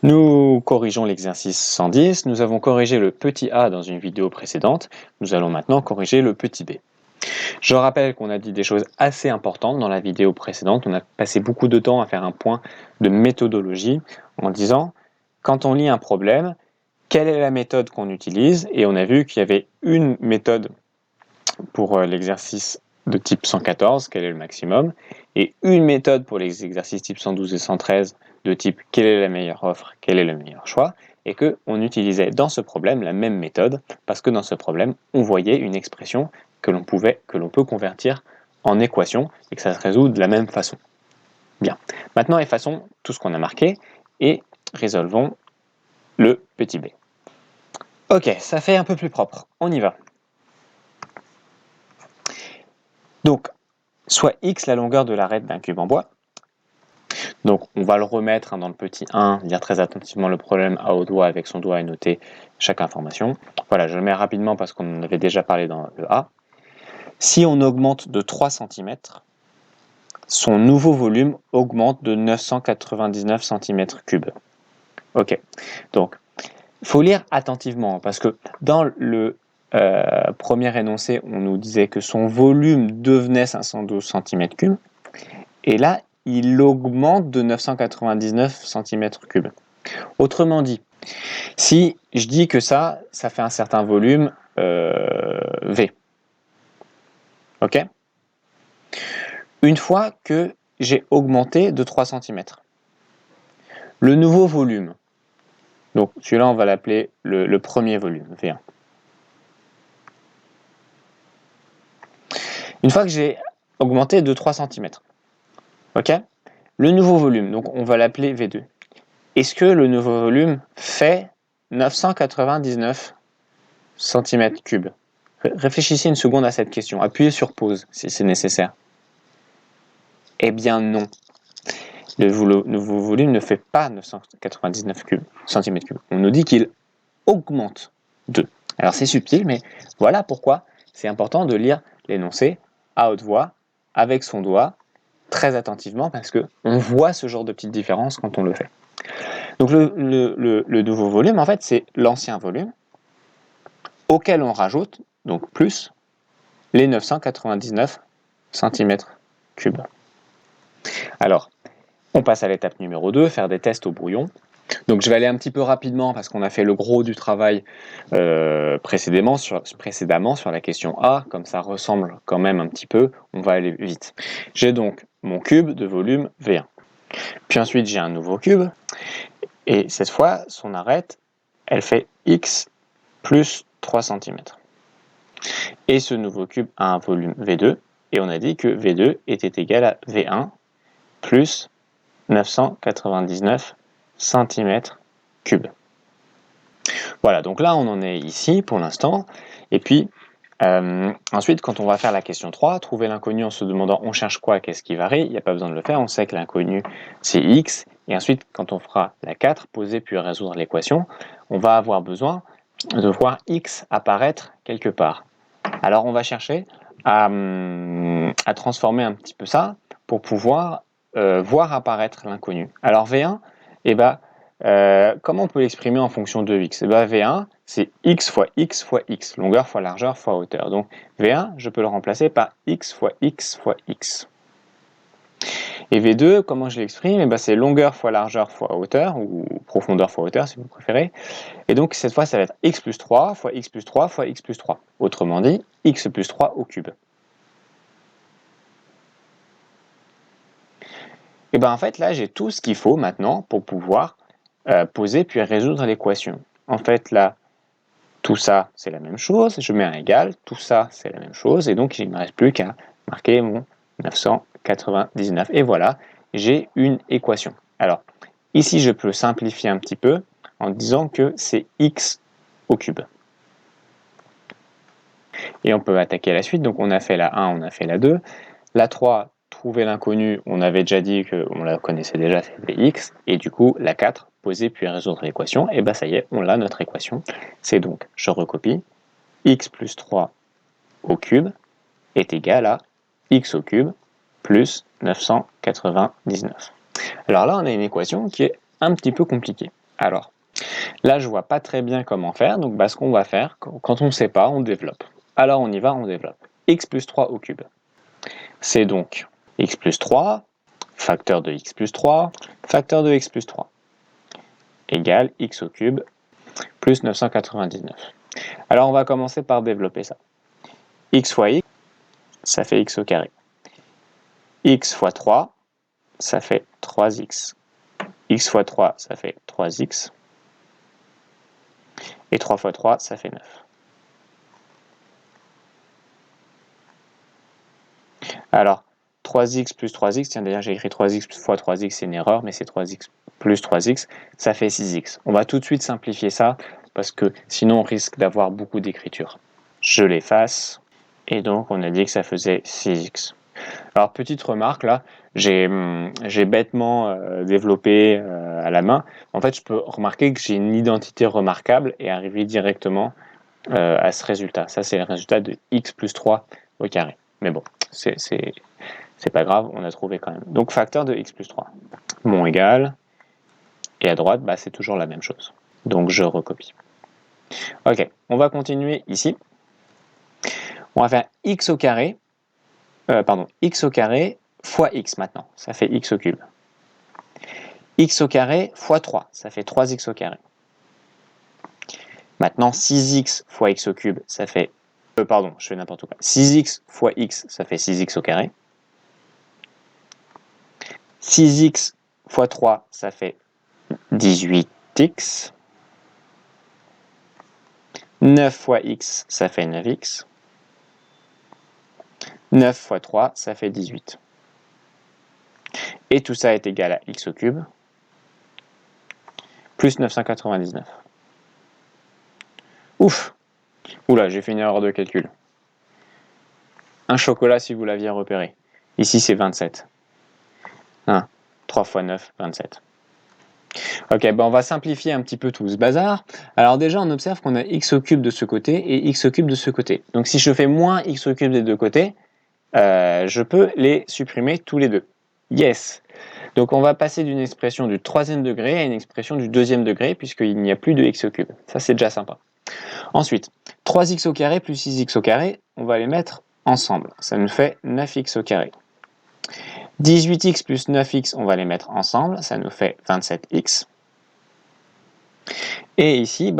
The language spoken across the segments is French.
Nous corrigeons l'exercice 110. Nous avons corrigé le petit a dans une vidéo précédente. Nous allons maintenant corriger le petit b. Je rappelle qu'on a dit des choses assez importantes dans la vidéo précédente. On a passé beaucoup de temps à faire un point de méthodologie en disant, quand on lit un problème, quelle est la méthode qu'on utilise? Et on a vu qu'il y avait une méthode pour l'exercice de type 114, quel est le maximum, et une méthode pour les exercices type 112 et 113 de type quelle est la meilleure offre, quel est le meilleur choix, et qu'on utilisait dans ce problème la même méthode, parce que dans ce problème, on voyait une expression que l'on peut convertir en équation, et que ça se résout de la même façon. Bien, maintenant effaçons tout ce qu'on a marqué, et résolvons le petit b. Ok, ça fait un peu plus propre, on y va. Donc, soit x la longueur de l'arête d'un cube en bois. Donc on va le remettre dans le petit 1, lire très attentivement le problème à haute voix avec son doigt et noter chaque information. Voilà, je le mets rapidement parce qu'on en avait déjà parlé dans le A. Si on augmente de 3 cm, son nouveau volume augmente de 999 cm3. Ok, donc il faut lire attentivement parce que dans le premier énoncé, on nous disait que son volume devenait 512 cm3, et là, il augmente de 999 cm3. Autrement dit, si je dis que ça fait un certain volume V, ok? Une fois que j'ai augmenté de 3 cm, le nouveau volume, donc celui-là on va l'appeler le premier volume, V1. Une fois que j'ai augmenté de 3 cm, ok? Le nouveau volume, donc on va l'appeler V2. Est-ce que le nouveau volume fait 999 cm3? Réfléchissez une seconde à cette question. Appuyez sur pause si c'est nécessaire. Eh bien non. Le nouveau volume ne fait pas 999 cm3. On nous dit qu'il augmente de. Alors c'est subtil, mais voilà pourquoi c'est important de lire l'énoncé à haute voix, avec son doigt, très attentivement, parce qu'on voit ce genre de petites différences quand on le fait. Donc le nouveau volume, en fait, c'est l'ancien volume, auquel on rajoute, donc plus, les 999 cm3. Alors, on passe à l'étape numéro 2, faire des tests au brouillon. Donc je vais aller un petit peu rapidement parce qu'on a fait le gros du travail précédemment sur la question A, comme ça ressemble quand même un petit peu, on va aller vite. J'ai donc mon cube de volume V1. Puis ensuite j'ai un nouveau cube, et cette fois son arête, elle fait x plus 3 cm. Et ce nouveau cube a un volume V2, et on a dit que V2 était égal à V1 plus 999 cm3. Voilà, donc là on en est ici pour l'instant, et puis ensuite quand on va faire la question 3, trouver l'inconnu en se demandant on cherche quoi, qu'est-ce qui varie, il n'y a pas besoin de le faire, on sait que l'inconnu c'est x, et ensuite quand on fera la 4, poser puis résoudre l'équation, on va avoir besoin de voir x apparaître quelque part. Alors on va chercher à transformer un petit peu ça pour pouvoir voir apparaître l'inconnu. Alors V1, eh ben, comment on peut l'exprimer en fonction de x? Eh ben, V1, c'est x fois x fois x, longueur fois largeur fois hauteur. Donc V1, je peux le remplacer par x fois x fois x. Et V2, comment je l'exprime? Eh ben, c'est longueur fois largeur fois hauteur, ou profondeur fois hauteur si vous préférez. Et donc cette fois, ça va être x plus 3 fois x plus 3 fois x plus 3. Autrement dit, x plus 3 au cube. Et bien en fait, là, j'ai tout ce qu'il faut maintenant pour pouvoir poser puis résoudre l'équation. En fait, là, tout ça, c'est la même chose. Je mets un égal. Tout ça, c'est la même chose. Et donc, il ne me reste plus qu'à marquer mon 999. Et voilà, j'ai une équation. Alors, ici, je peux simplifier un petit peu en disant que c'est x au cube. Et on peut attaquer la suite. Donc, on a fait la 1, on a fait la 2. La 3, trouver l'inconnu, on avait déjà dit qu'on la connaissait déjà, c'était x. Et du coup, la 4, poser puis résoudre l'équation. Et bien, ça y est, on l'a, notre équation. C'est donc, je recopie, x plus 3 au cube est égal à x au cube plus 999. Alors là, on a une équation qui est un petit peu compliquée. Alors, là, je vois pas très bien comment faire, donc ce qu'on va faire, quand on ne sait pas, on développe. Alors, on y va, on développe. X plus 3 au cube. C'est donc x plus 3, facteur de x plus 3, facteur de x plus 3, égale x au cube plus 999. Alors, on va commencer par développer ça. X fois x, ça fait x au carré. X fois 3, ça fait 3x. X fois 3, ça fait 3x. Et 3 fois 3, ça fait 9. Alors, 3x plus 3x, tiens d'ailleurs j'ai écrit 3x fois 3x, c'est une erreur, mais c'est 3x plus 3x, ça fait 6x. On va tout de suite simplifier ça, parce que sinon on risque d'avoir beaucoup d'écriture. Je l'efface, et donc on a dit que ça faisait 6x. Alors petite remarque là, j'ai bêtement développé à la main. En fait, je peux remarquer que j'ai une identité remarquable et arriver directement à ce résultat. Ça, c'est le résultat de x plus 3 au carré. Mais bon, c'est pas grave, on a trouvé quand même. Donc facteur de x plus 3. Mon égal, et à droite, c'est toujours la même chose. Donc je recopie. Ok, on va continuer ici. On va faire x au carré, x au carré fois x maintenant. Ça fait x au cube. X au carré fois 3, ça fait 3x au carré. Maintenant, 6x fois x au cube, ça fait... pardon, je fais n'importe quoi. 6x fois x, ça fait 6x au carré. 6x fois 3, ça fait 18x. 9 fois x, ça fait 9x. 9 fois 3, ça fait 18. Et tout ça est égal à x au cube, plus 999. Ouf! Oula, j'ai fait une erreur de calcul. Un chocolat si vous l'aviez repéré. Ici, c'est 27. 1, 3 fois 9, 27. Ok, on va simplifier un petit peu tout ce bazar. Alors déjà, on observe qu'on a x au cube de ce côté et x au cube de ce côté. Donc si je fais moins x au cube des deux côtés, je peux les supprimer tous les deux. Yes! Donc on va passer d'une expression du troisième degré à une expression du deuxième degré, puisqu'il n'y a plus de x au cube. Ça, c'est déjà sympa. Ensuite, 3x au carré plus 6x au carré, on va les mettre ensemble. Ça nous fait 9x au carré. 18x plus 9x, on va les mettre ensemble. Ça nous fait 27x. Et ici,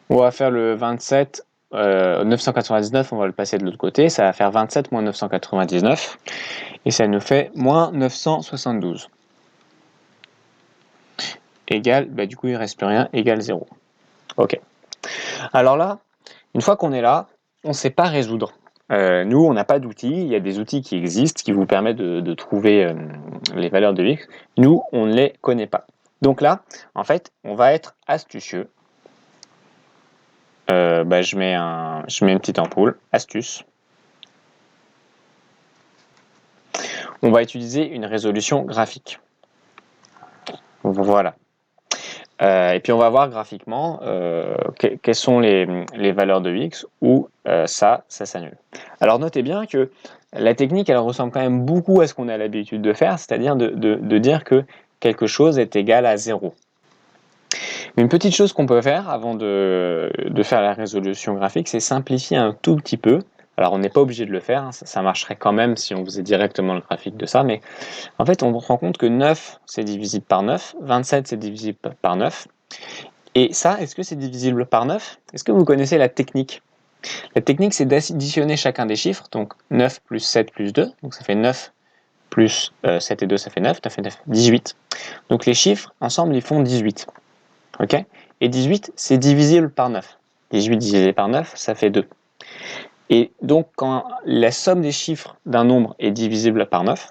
on va faire le 27, 999, on va le passer de l'autre côté. Ça va faire 27 moins 999. Et ça nous fait moins 972. Égale, du coup, il ne reste plus rien, égale 0. Ok. Alors là, une fois qu'on est là, on ne sait pas résoudre. Nous, on n'a pas d'outils. Il y a des outils qui existent qui vous permettent de trouver les valeurs de x. Nous, on ne les connaît pas. Donc là, en fait, on va être astucieux. Je mets une petite ampoule, astuce. On va utiliser une résolution graphique. Voilà. Et puis on va voir graphiquement quelles sont les valeurs de x où ça s'annule. Alors notez bien que la technique, elle ressemble quand même beaucoup à ce qu'on a l'habitude de faire, c'est-à-dire de dire que quelque chose est égal à 0. Une petite chose qu'on peut faire avant de faire la résolution graphique, c'est simplifier un tout petit peu. Alors on n'est pas obligé de le faire, hein, ça marcherait quand même si on faisait directement le graphique de ça, mais en fait on se rend compte que 9 c'est divisible par 9, 27 c'est divisible par 9, et ça, est-ce que c'est divisible par 9? Est-ce que vous connaissez la technique? La technique c'est d'additionner chacun des chiffres, donc 9 plus 7 plus 2, donc ça fait 9 plus 7 et 2 ça fait 9, ça fait 9, 18. Donc les chiffres ensemble ils font 18. Ok? Et 18, c'est divisible par 9. 18 divisé par 9, ça fait 2. Et donc, quand la somme des chiffres d'un nombre est divisible par 9,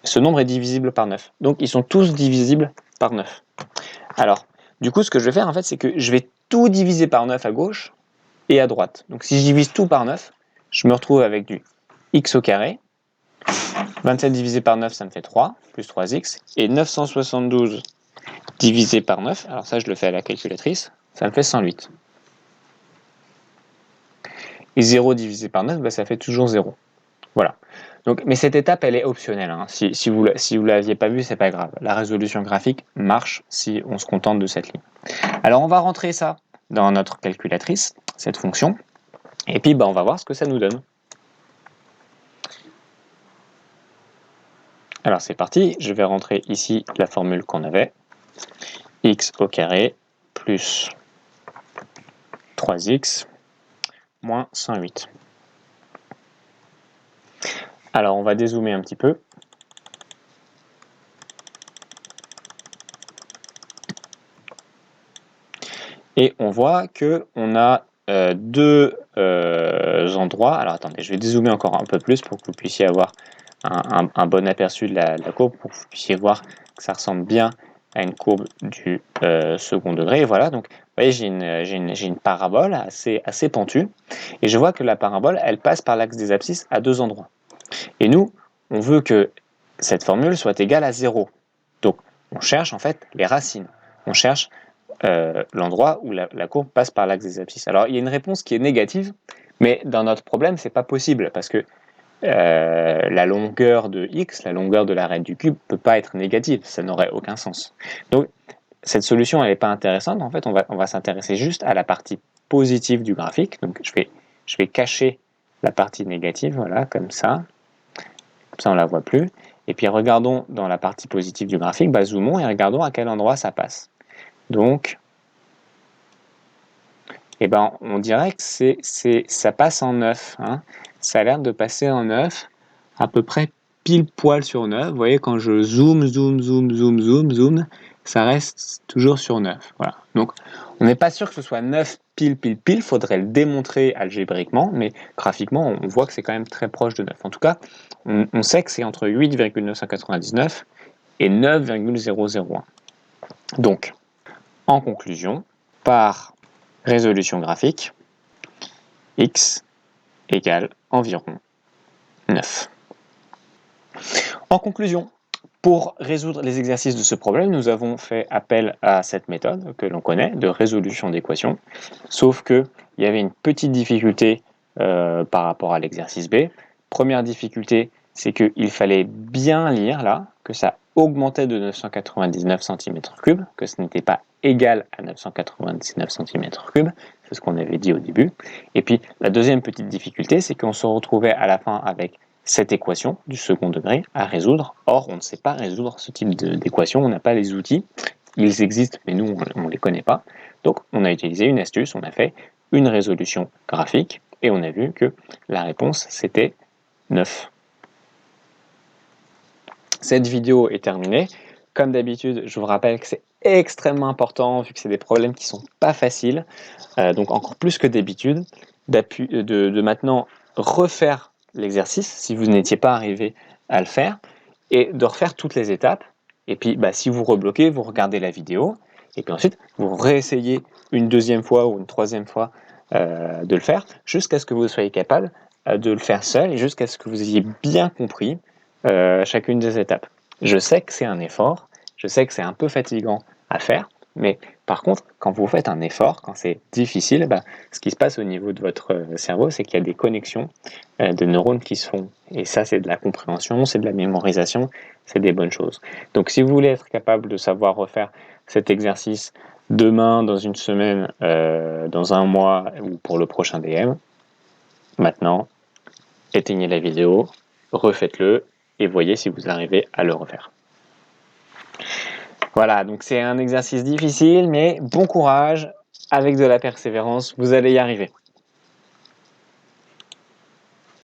ce nombre est divisible par 9. Donc, ils sont tous divisibles par 9. Alors, du coup, ce que je vais faire, en fait, c'est que je vais tout diviser par 9 à gauche et à droite. Donc, si je divise tout par 9, je me retrouve avec du x au carré. 27 divisé par 9, ça me fait 3, plus 3x. Et 972 divisé par 9, alors ça je le fais à la calculatrice, ça me fait 108. Et 0 divisé par 9, ça fait toujours 0. Voilà. Donc, mais cette étape, elle est optionnelle. Hein. Si vous ne l'aviez pas vue, c'est pas grave. La résolution graphique marche si on se contente de cette ligne. Alors, on va rentrer ça dans notre calculatrice, cette fonction, et puis on va voir ce que ça nous donne. Alors, c'est parti. Je vais rentrer ici la formule qu'on avait. X au carré plus 3x moins 108. Alors, on va dézoomer un petit peu. Et on voit qu'on a deux endroits. Alors, attendez, je vais dézoomer encore un peu plus pour que vous puissiez avoir un bon aperçu de la courbe, pour que vous puissiez voir que ça ressemble bien à une courbe du second degré. Et voilà, donc, vous voyez, j'ai une parabole assez pentue. Et je vois que la parabole, elle passe par l'axe des abscisses à deux endroits. Et nous, on veut que cette formule soit égale à 0. Donc, on cherche en fait les racines. On cherche l'endroit où la courbe passe par l'axe des abscisses. Alors, il y a une réponse qui est négative, mais dans notre problème, c'est pas possible parce que la longueur de x, la longueur de l'arête du cube, peut pas être négative. Ça n'aurait aucun sens. Donc, cette solution, elle n'est pas intéressante. En fait, on va s'intéresser juste à la partie positive du graphique. Donc, je vais cacher la partie négative, voilà, comme ça. Comme ça, on ne la voit plus. Et puis, regardons dans la partie positive du graphique, zoomons et regardons à quel endroit ça passe. Donc, on dirait que ça passe en 9. Hein. Ça a l'air de passer en 9, à peu près pile poil sur 9. Vous voyez, quand je zoome, ça reste toujours sur 9. Voilà. Donc, on n'est pas sûr que ce soit 9 pile. Il faudrait le démontrer algébriquement, mais graphiquement, on voit que c'est quand même très proche de 9. En tout cas, on sait que c'est entre 8,999 et 9,001. Donc, en conclusion, par résolution graphique, x égale environ 9. En conclusion, pour résoudre les exercices de ce problème, nous avons fait appel à cette méthode que l'on connaît de résolution d'équations, sauf qu'il y avait une petite difficulté par rapport à l'exercice B. Première difficulté, c'est qu'il fallait bien lire là, que ça augmentait de 999 cm3, que ce n'était pas égal à 999 cm3, c'est ce qu'on avait dit au début. Et puis la deuxième petite difficulté, c'est qu'on se retrouvait à la fin avec cette équation du second degré à résoudre. Or, on ne sait pas résoudre ce type d'équation, on n'a pas les outils. Ils existent, mais nous, on ne les connaît pas. Donc, on a utilisé une astuce, on a fait une résolution graphique, et on a vu que la réponse, c'était 9. Cette vidéo est terminée. Comme d'habitude, je vous rappelle que c'est extrêmement important, vu que c'est des problèmes qui ne sont pas faciles, donc encore plus que d'habitude, de maintenant refaire l'exercice, si vous n'étiez pas arrivé à le faire, et de refaire toutes les étapes. Et puis, si vous rebloquez, vous regardez la vidéo, et puis ensuite, vous réessayez une deuxième fois ou une troisième fois de le faire, jusqu'à ce que vous soyez capable de le faire seul, et jusqu'à ce que vous ayez bien compris chacune des étapes. Je sais que c'est un effort, je sais que c'est un peu fatigant à faire, mais par contre, quand vous faites un effort, quand c'est difficile, ce qui se passe au niveau de votre cerveau, c'est qu'il y a des connexions de neurones qui se font. Et ça, c'est de la compréhension, c'est de la mémorisation, c'est des bonnes choses. Donc, si vous voulez être capable de savoir refaire cet exercice demain, dans une semaine, dans un mois ou pour le prochain DM, maintenant, éteignez la vidéo, refaites-le et voyez si vous arrivez à le refaire. Voilà, donc c'est un exercice difficile, mais bon courage, avec de la persévérance, vous allez y arriver.